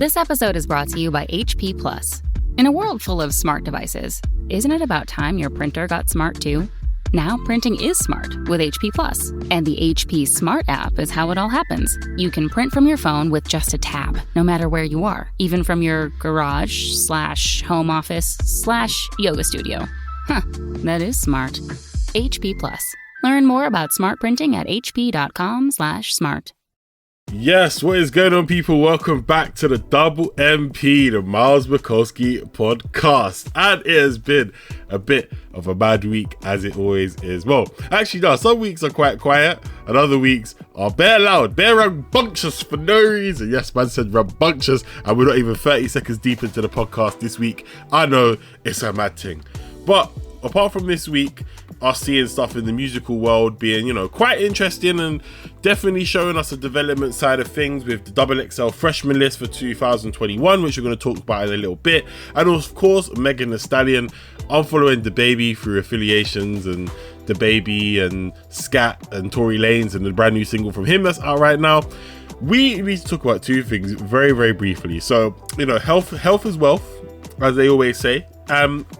This episode is brought to you by HP Plus. In a world full of smart devices, isn't it about time your printer got smart too? Now printing is smart with HP Plus, and the HP Smart app is how it all happens. You can print from your phone with just a tap, no matter where you are, even from your garage/home office/yoga studio. Huh, that is smart. HP Plus. Learn more about smart printing at hp.com/smart. Yes, what is going on, people? Welcome back to the Double MP, the Miles Bukowski podcast. And it has been a bit of a bad week, as it always is. Well, actually, no, some weeks are quite quiet, and other weeks are bare loud, bare rambunctious for no reason. Yes, man said rambunctious, and we're not even 30 seconds deep into the podcast this week. I know it's a mad thing. But apart from this week, us seeing stuff in the musical world being, quite interesting and definitely showing us a development side of things with the XXL freshman list for 2021, which we're going to talk about in a little bit. And of course, Megan Thee Stallion unfollowing DaBaby through affiliations, and DaBaby and Scat and Tory Lanez and the brand new single from him that's out right now. We need to talk about two things very, very briefly. So, health is wealth, as they always say.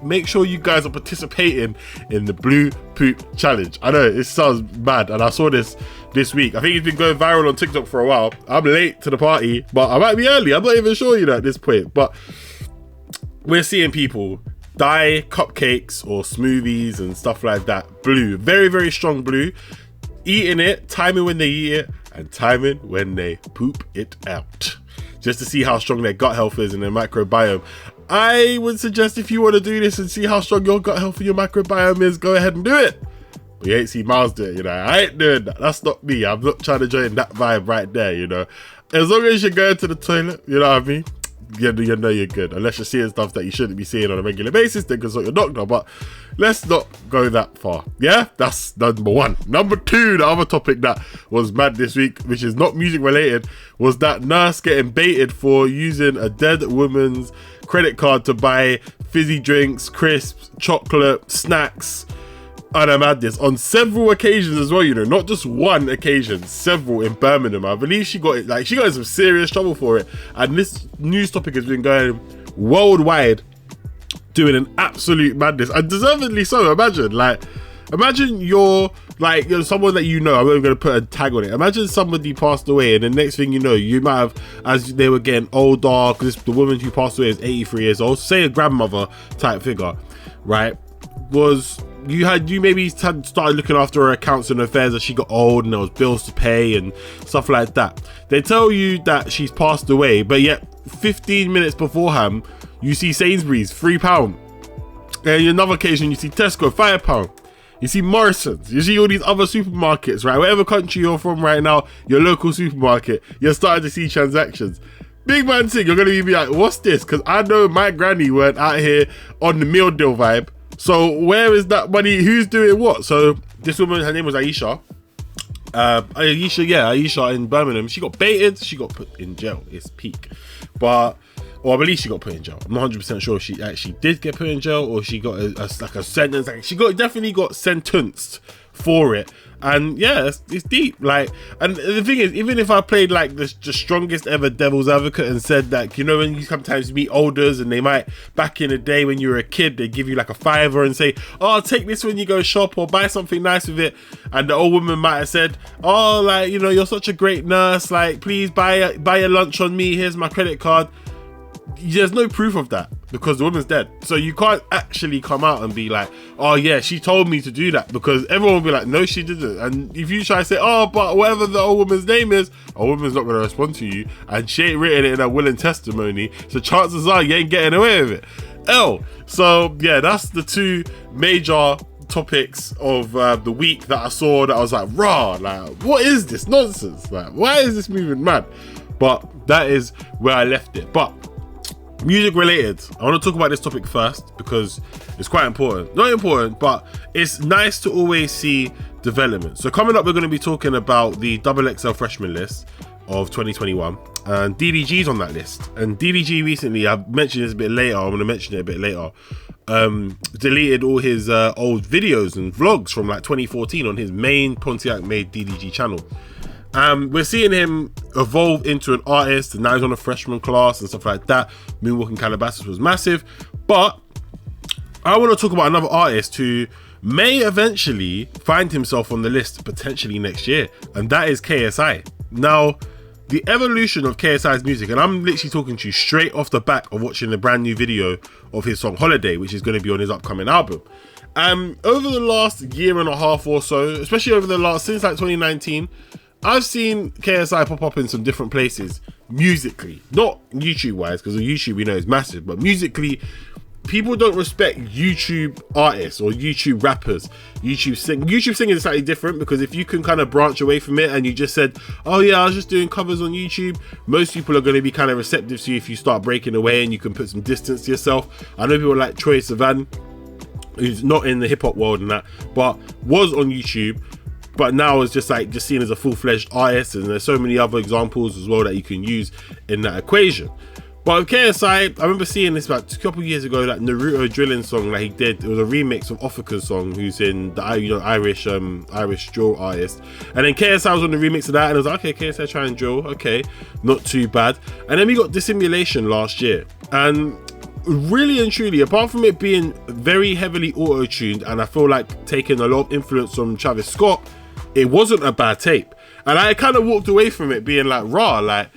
Make sure you guys are participating in the Blue Poop Challenge. I know it sounds mad, and I saw this week. I think it's been going viral on TikTok for a while. I'm late to the party, but I might be early. I'm not even sure, at this point. But we're seeing people dye cupcakes or smoothies and stuff like that blue, very, very strong blue, eating it, timing when they eat it, and timing when they poop it out, just to see how strong their gut health is and their microbiome. I would suggest, if you want to do this and see how strong your gut health and your microbiome is, go ahead and do it. But you ain't see Miles do it, I ain't doing that. That's not me. I'm not trying to join that vibe right there, As long as you're going to the toilet, you know what I mean? You know you're good. Unless you're seeing stuff that you shouldn't be seeing on a regular basis, then consult your doctor. But let's not go that far. Yeah? That's number one. Number two, the other topic that was mad this week, which is not music related, was that nurse getting baited for using a dead woman's credit card to buy fizzy drinks, crisps, chocolate, snacks, and I'm at this on several occasions as well, not just one occasion, several in Birmingham. I believe she got in some serious trouble for it. And this news topic has been going worldwide, doing an absolute madness, and deservedly so. Imagine you're someone that I'm not even going to put a tag on it. Imagine somebody passed away, and the next thing you know, you might have, as they were getting older, because the woman who passed away is 83 years old, say a grandmother type figure, right? You maybe started looking after her accounts and affairs as she got old, and there was bills to pay and stuff like that. They tell you that she's passed away, but yet 15 minutes beforehand, you see Sainsbury's £3. And on another occasion, you see Tesco £5. You see Morrison's, you see all these other supermarkets, right? Whatever country you're from right now, your local supermarket, you're starting to see transactions. Big man thing, you're going to be like, what's this? Because I know my granny weren't out here on the meal deal vibe. So where is that money? Who's doing what? So this woman, her name was Aisha. Aisha in Birmingham. She got baited. She got put in jail. It's peak. I believe she got put in jail. I'm not 100% sure if she actually did get put in jail or she got a sentence. She definitely got sentenced for it. And yeah, it's deep. And the thing is, even if I played the strongest ever devil's advocate and said that, when you sometimes meet elders and they might, back in the day when you were a kid, they give you a $5 and say, oh, take this when you go shop or buy something nice with it. And the old woman might have said, oh, you're such a great nurse. Please buy your lunch on me. Here's my credit card. There's no proof of that because the woman's dead. So you can't actually come out and be like, oh yeah, she told me to do that, because everyone will be like, no, she didn't. And if you try to say, oh, but whatever the old woman's name is, a woman's not going to respond to you, and she ain't written it in a will and testimony, so chances are you ain't getting away with it. So yeah, that's the two major topics of the week that I saw that I was like, raw, what is this nonsense? Why is this moving mad? But that is where I left it. But music related, I want to talk about this topic first because it's quite important. Not important, but it's nice to always see development. So coming up, we're going to be talking about the XXL freshman list of 2021, and DDG's on that list. And DDG recently, I mentioned this a bit later, I'm going to mention it a bit later, deleted all his old videos and vlogs from 2014 on his main Pontiac Made DDG channel. We're seeing him evolve into an artist, and now he's on a freshman class and stuff like that. Moonwalking Calabasas was massive, but I want to talk about another artist who may eventually find himself on the list potentially next year, and that is KSI. Now, the evolution of KSI's music, and I'm literally talking to you straight off the back of watching the brand new video of his song Holiday, which is going to be on his upcoming album. Over the last year and a half or so, especially since like 2019, I've seen KSI pop up in some different places musically, not YouTube wise, because on YouTube we know it's massive, but musically, people don't respect YouTube artists or YouTube rappers. YouTube singing is slightly different, because if you can kind of branch away from it and you just said, oh yeah, I was just doing covers on YouTube, most people are going to be kind of receptive to you if you start breaking away and you can put some distance to yourself. I know people like Troye Sivan, who's not in the hip hop world and that, but was on YouTube, but now is just seen as a full-fledged artist, and there's so many other examples as well that you can use in that equation. But with KSI, I remember seeing this about a couple of years ago, that Naruto drilling song that he did. It was a remix of Ofika's song, who's in the Irish drill artist. And then KSI was on the remix of that, and I was like, okay, KSI try and drill, okay, not too bad. And then we got Dissimulation last year, and really and truly, apart from it being very heavily auto-tuned, and I feel like taking a lot of influence from Travis Scott, it wasn't a bad tape. And I kind of walked away from it being like, rah, like,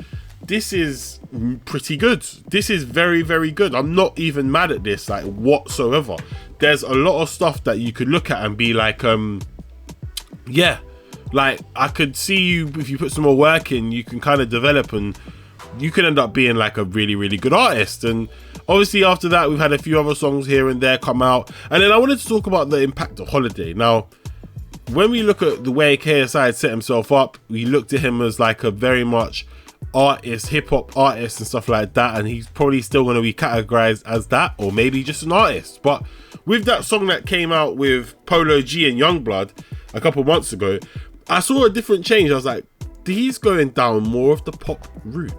this is pretty good. This is very, very good. I'm not even mad at this, like, whatsoever. There's a lot of stuff that you could look at and be like, yeah, like, I could see you, if you put some more work in, you can kind of develop, and you could end up being like a really, really good artist. And obviously after that, we've had a few other songs here and there come out. And then I wanted to talk about the impact of Holiday. Now, when we look at the way KSI had set himself up, we looked at him as like a very much artist, hip-hop artist and stuff like that, and he's probably still going to be categorized as that, or maybe just an artist. But with that song that came out with Polo G and Youngblood a couple months ago, I saw a different change. I was like, he's going down more of the pop route,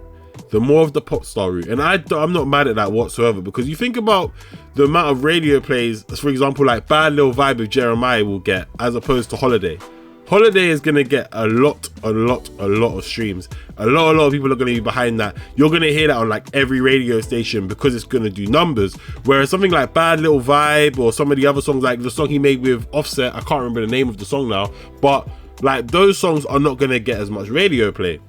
the more of the pop star route, and I'm not mad at that whatsoever, because you think about the amount of radio plays, for example, like Bad Little Vibe with Jeremiah will get, as opposed to Holiday. Holiday is going to get a lot of streams. A lot of people are going to be behind that. You're going to hear that on like every radio station, because it's going to do numbers. Whereas something like Bad Little Vibe, or some of the other songs, like the song he made with Offset, I can't remember the name of the song now, but like those songs are not going to get as much radio play.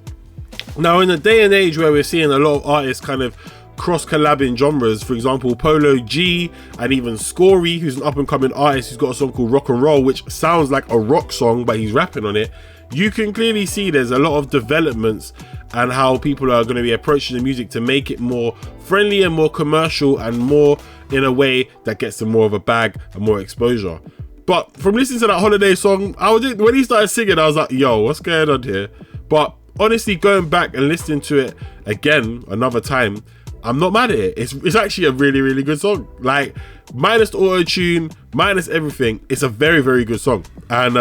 Now, in a day and age where we're seeing a lot of artists kind of cross-collabing genres, for example, Polo G and even Scory, who's an up-and-coming artist who's got a song called Rock and Roll, which sounds like a rock song, but he's rapping on it. You can clearly see there's a lot of developments and how people are going to be approaching the music to make it more friendly and more commercial, and more in a way that gets them more of a bag and more exposure. But from listening to that Holiday song, when he started singing, I was like, yo, what's going on here? But honestly, going back and listening to it again another time, I'm not mad at it. It's actually a really, really good song. Like, minus the auto-tune, minus everything, it's a very, very good song. And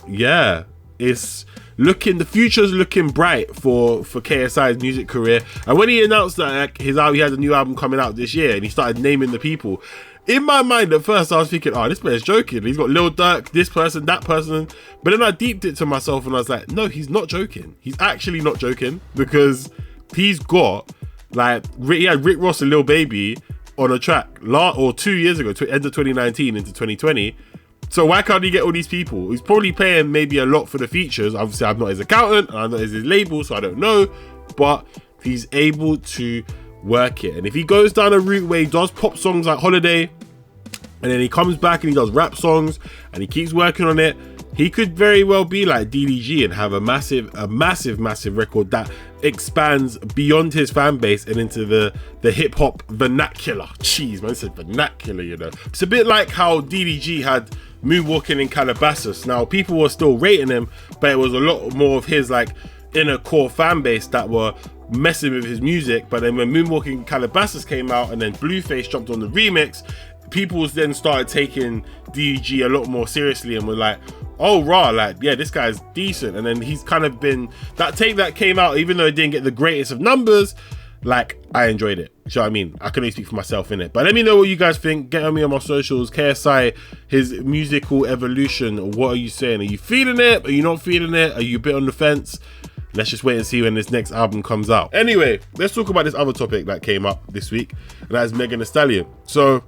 yeah, the future's looking bright for KSI's music career. And when he announced that like, he had a new album coming out this year, and he started naming the people, in my mind at first I was thinking, oh, this man's joking. He's got Lil Durk, this person, that person. But then I deeped it to myself and I was like, no, he's not joking. He's actually not joking, because he's got, like, he had Rick Ross and Lil Baby on a track 2 years ago, end of 2019 into 2020. So why can't he get all these people? He's probably paying maybe a lot for the features. Obviously, I'm not his accountant, I'm not his label, so I don't know. But he's able to work it. And if he goes down a route where he does pop songs like Holiday, and then he comes back and he does rap songs, and he keeps working on it, he could very well be like DDG and have a massive record that expands beyond his fan base and into the hip hop vernacular. Jeez, man, I said vernacular, you know. It's a bit like how DDG had Moonwalking in Calabasas. Now, people were still rating him, but it was a lot more of his like inner core fan base that were messing with his music. But then when Moonwalking in Calabasas came out and then Blueface jumped on the remix, people then started taking DDG a lot more seriously and were like, oh rah, like, yeah, this guy's decent. And then he's kind of been, that tape that came out, even though it didn't get the greatest of numbers, like, I enjoyed it. Do you know what I mean? I can only speak for myself in it. But let me know what you guys think. Get on me on my socials. KSI, his musical evolution. What are you saying? Are you feeling it? Are you not feeling it? Are you a bit on the fence? let's just wait and see when this next album comes out. Anyway, let's talk about this other topic that came up this week, and that is Megan Thee Stallion. So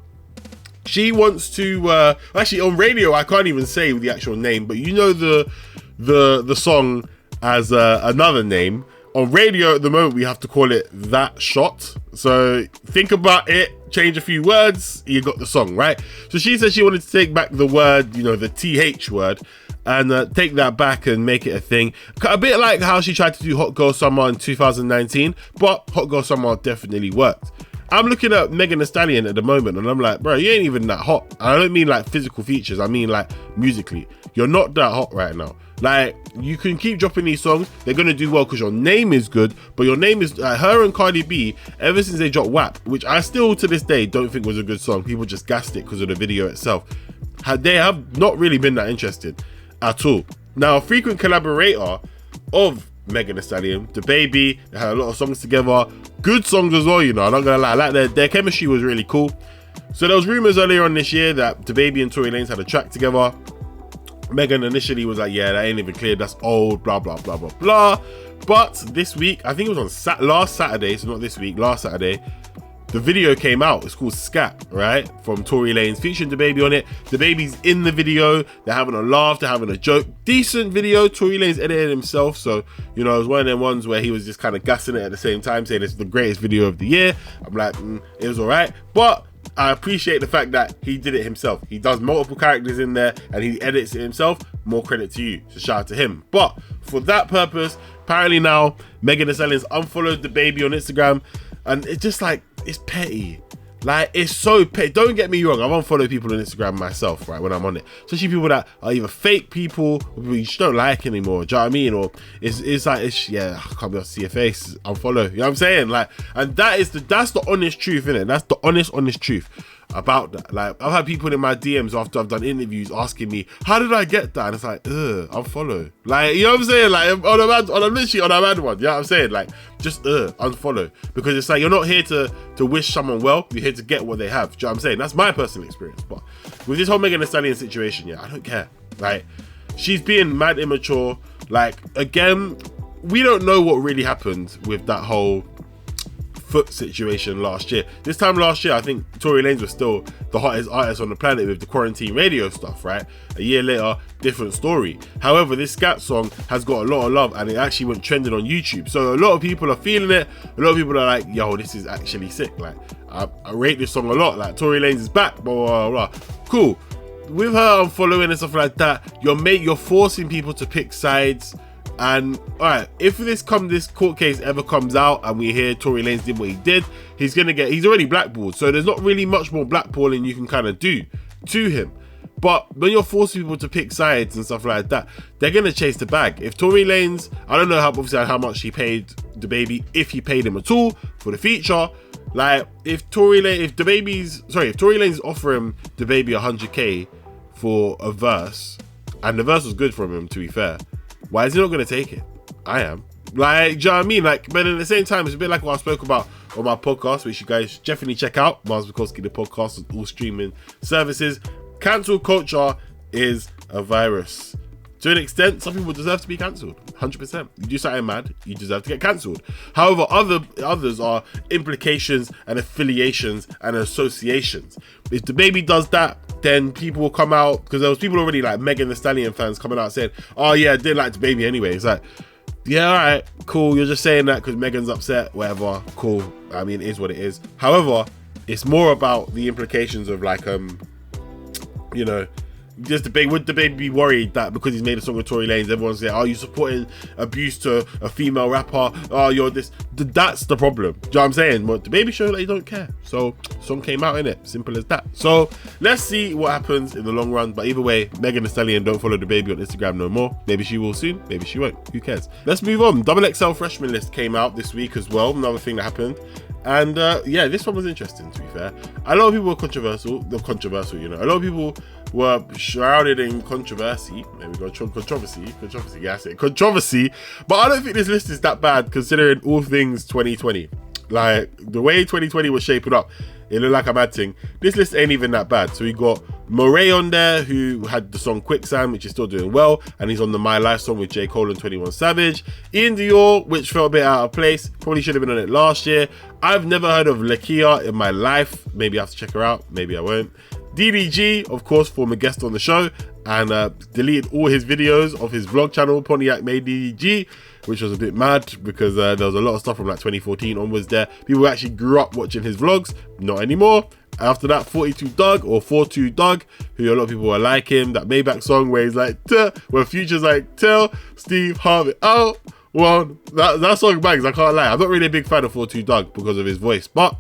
she wants to actually on radio, I can't even say the actual name, but you know the song as another name. On radio at the moment, we have to call it That Shot. So think about it, change a few words, you got the song, right? So she said she wanted to take back the word, the TH word, and take that back and make it a thing. A bit like how she tried to do Hot Girl Summer in 2019, but Hot Girl Summer definitely worked. I'm looking at Megan Thee Stallion at the moment, and I'm like, bro, you ain't even that hot. I don't mean like physical features, I mean like musically. You're not that hot right now. Like, you can keep dropping these songs, they're gonna do well because your name is good, but your name is her and Cardi B, ever since they dropped WAP, which I still to this day don't think was a good song. People just gassed it because of the video itself. They have not really been that interested at all. Now, a frequent collaborator of Megan Thee Stallion, DaBaby, they had a lot of songs together, good songs as well, I'm not gonna lie, like their chemistry was really cool. So there was rumors earlier on this year that DaBaby and Tory Lanez had a track together. Megan initially was like, yeah, that ain't even clear, that's old, blah blah blah blah blah. But this week, I think it was on last Saturday, so not this week, last Saturday, the video came out. It's called Scat, right? From Tory Lanez, featuring DaBaby on it. DaBaby's in the video. They're having a laugh. They're having a joke. Decent video. Tory Lanez edited himself. So, it was one of them ones where he was just kind of gassing it at the same time, saying it's the greatest video of the year. I'm like, it was all right. But I appreciate the fact that he did it himself. He does multiple characters in there and he edits it himself. More credit to you. So shout out to him. But for that purpose, apparently now, Megan Thee Stallion's unfollowed DaBaby on Instagram. And it's just like, it's petty. Like, it's so petty. Don't get me wrong, I've unfollowed people on Instagram myself, right, when I'm on it. Especially people that are either fake people, or people you just don't like anymore, do you know what I mean? Or it's like, yeah, I can't be able to see your face, unfollow, you know what I'm saying? Like, and that's the honest truth, innit? That's the honest truth about that. Like, I've had people in my DMs after I've done interviews asking me, how did I get that? And it's like, unfollow. Like, you know what I'm saying? Like, literally on a mad one, you know what I'm saying? Like, just unfollow. Because it's like, you're not here to wish someone well, you're here to get what they have. Do you know what I'm saying? That's my personal experience. But with this whole Megan Thee Stallion situation, yeah, I don't care. Like, she's being mad immature. Like, again, we don't know what really happened with that whole foot situation last year. This time last year, I think Tory Lanez was still the hottest artist on the planet with the quarantine radio stuff, right? A year later, different story. However, this Scat song has got a lot of love and it actually went trending on YouTube. So a lot of people are feeling it. A lot of people are like, yo, this is actually sick. Like, I rate this song a lot. Like, Tory Lanez is back, blah, blah, blah. Cool. With her unfollowing and stuff like that, you're forcing people to pick sides. And alright, if this court case ever comes out and we hear Tory Lanez did what he did, he's already blackballed. So there's not really much more blackballing you can kind of do to him. But when you're forcing people to pick sides and stuff like that, they're gonna chase the bag. If Tory Lanez, I don't know how much he paid DaBaby, if he paid him at all for the feature. Like, if Tory Lanez offering DaBaby 100k for a verse, and the verse was good from him, to be fair, why is he not going to take it? I am. Like, do you know what I mean? Like, but at the same time, it's a bit like what I spoke about on my podcast, which you guys definitely check out. Miles Bukowski, the podcast, on all streaming services. Cancel culture is a virus. To an extent, some people deserve to be cancelled. 100%. You do something mad, you deserve to get cancelled. However, others are implications and affiliations and associations. If DaBaby does that, then people will come out, because there was people already like Megan Thee Stallion fans coming out saying, oh yeah, I didn't like DaBaby anyway. It's like, yeah, alright, cool, you're just saying that because Megan's upset, whatever, cool. I mean, it is what it is. However, it's more about the implications of like, just would DaBaby be worried that because he's made a song with Tory Lanez, everyone's saying, oh, you're supporting abuse to a female rapper, oh, you're this. That's the problem. Do you know what I'm saying? But DaBaby showed that you don't care. So, song came out, innit? Simple as that. So, let's see what happens in the long run. But either way, Megan Thee Stallion, don't follow DaBaby on Instagram no more. Maybe she will soon, maybe she won't. Who cares? Let's move on. XXL freshman list came out this week as well. Another thing that happened. And yeah, this one was interesting, to be fair. A lot of people were controversial, a lot of people were shrouded in controversy. There we go, controversy. Yeah, I say controversy. But I don't think this list is that bad considering all things 2020. Like, the way 2020 was shaping up, it looked like a bad thing. This list ain't even that bad. So we got Moray on there, who had the song Quicksand, which is still doing well, and he's on the My Life song with J. Cole and 21 Savage. Ian Dior, which felt a bit out of place, probably should have been on it last year. I've never heard of Lakia in my life. Maybe I have to check her out, maybe I won't. DDG, of course, former guest on the show, and deleted all his videos of his vlog channel, Pontiac Made DDG, which was a bit mad because there was a lot of stuff from like 2014 onwards there. People actually grew up watching his vlogs, not anymore. After that, 42 Doug, or 42 Doug, who a lot of people are like him, that Maybach song where he's like, where Future's like, tell Steve Harvey out. Well, that song bangs, I can't lie. I'm not really a big fan of 42 Doug because of his voice, but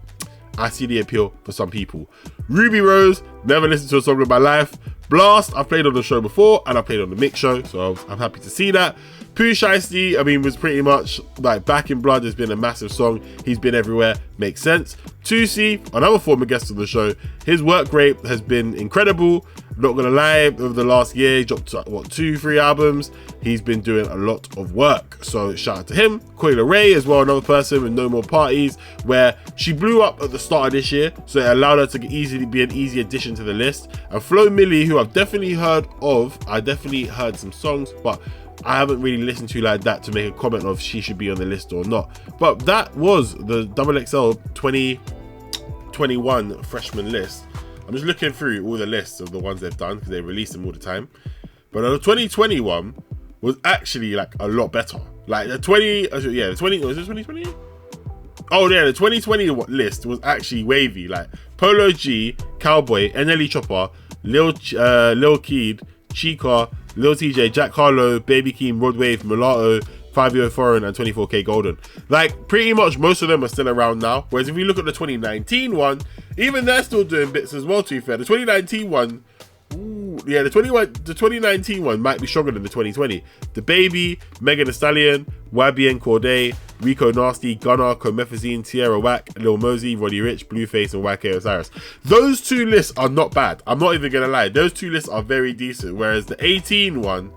I see the appeal for some people. Ruby Rose, never listened to a song in my life. Blast, I've played on the show before, and I played on the mix show, so I'm happy to see that. Pooh Shiesty, I mean, was pretty much like Back in Blood has been a massive song. He's been everywhere, makes sense. Tusi, another former guest on the show, his work rate has been incredible. Not gonna lie, over the last year, he dropped, 2-3 albums. He's been doing a lot of work, so shout out to him. Coyle Ray as well, another person with No More Parties, where she blew up at the start of this year, so it allowed her to easily be an easy addition to the list. And Flo Milli, who I've definitely heard of, I definitely heard some songs, but I haven't really listened to like that to make a comment of she should be on the list or not. But that was the XXL 2021 freshman list. I'm just looking through all the lists of the ones they've done because they release them all the time. But the 2021 was actually like a lot better. Like the 20, was it 2020? Oh yeah, the 2020 list was actually wavy. Like Polo G, Cowboy, NLE Chopper, Lil Keed, Chica, Lil TJ, Jack Harlow, Baby Keem, Rod Wave, Mulatto, 5 Foreign, and 24K Golden. Like, pretty much most of them are still around now. Whereas if you look at the 2019 one, even they're still doing bits as well, to be fair. The 2019 one, the 2019 one might be stronger than the 2020. The Baby, Megan Thee Stallion, YBN Corday, Rico Nasty, Gunna, Comethazine, Tierra Whack, Lil Mosey, Roddy Ricch, Blueface, and YK Osiris. Those two lists are not bad. I'm not even gonna lie. Those two lists are very decent. Whereas the 18 one,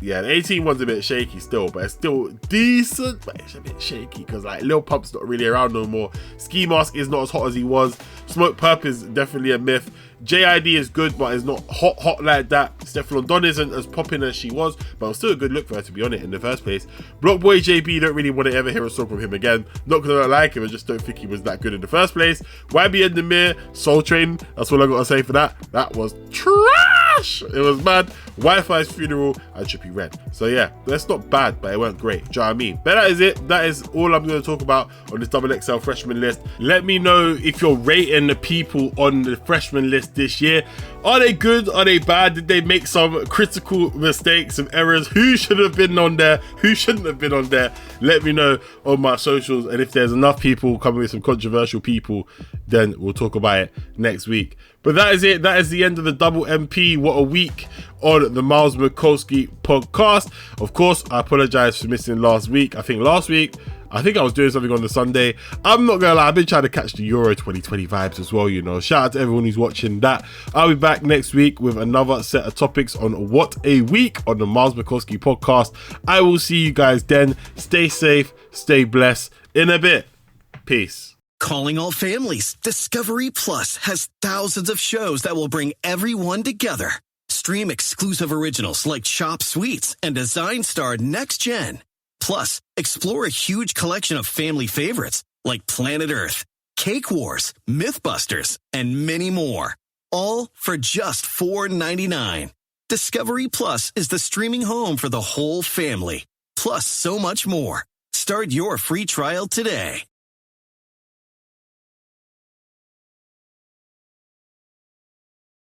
yeah, the 18 one's a bit shaky still, but it's still decent, but it's a bit shaky because like Lil Pump's not really around no more. Ski Mask is not as hot as he was. Smoke Purp is definitely a myth. JID is good, but it's not hot like that. Stefflon Don isn't as popping as she was, but it was still a good look for her to be on it in the first place. Block Boy JB, don't really want to ever hear a song from him again. Not because I don't like him, I just don't think he was that good in the first place. YBN Namir, Soul Train, that's all I gotta say for that. That was trash! It was bad. Wi-Fi's Funeral and Trippie Redd. So yeah, that's not bad, but it weren't great. Do you know what I mean? But that is it. That is all I'm going to talk about on this XXL freshman list. Let me know if you're rating the people on the freshman list this year. Are they good? Are they bad? Did they make some critical mistakes, some errors? Who should have been on there? Who shouldn't have been on there? Let me know on my socials. And if there's enough people coming with some controversial people, then we'll talk about it next week. But that is it. That is the end of the Double MP. What a week on the Miles Mikulski podcast. Of course, I apologize for missing last week. I think I was doing something on the Sunday. I'm not gonna lie, I've been trying to catch the Euro 2020 vibes as well, you know. Shout out to everyone who's watching that. I'll be back next week with another set of topics on What a Week on the Miles Mikulski podcast. I will see you guys then. Stay safe, stay blessed. In a bit. Peace. Calling all families, Discovery Plus has thousands of shows that will bring everyone together. Stream exclusive originals like Chop Suites and Design Star Next Gen. Plus, explore a huge collection of family favorites like Planet Earth, Cake Wars, Mythbusters, and many more. All for just $4.99. Discovery Plus is the streaming home for the whole family. Plus so much more. Start your free trial today.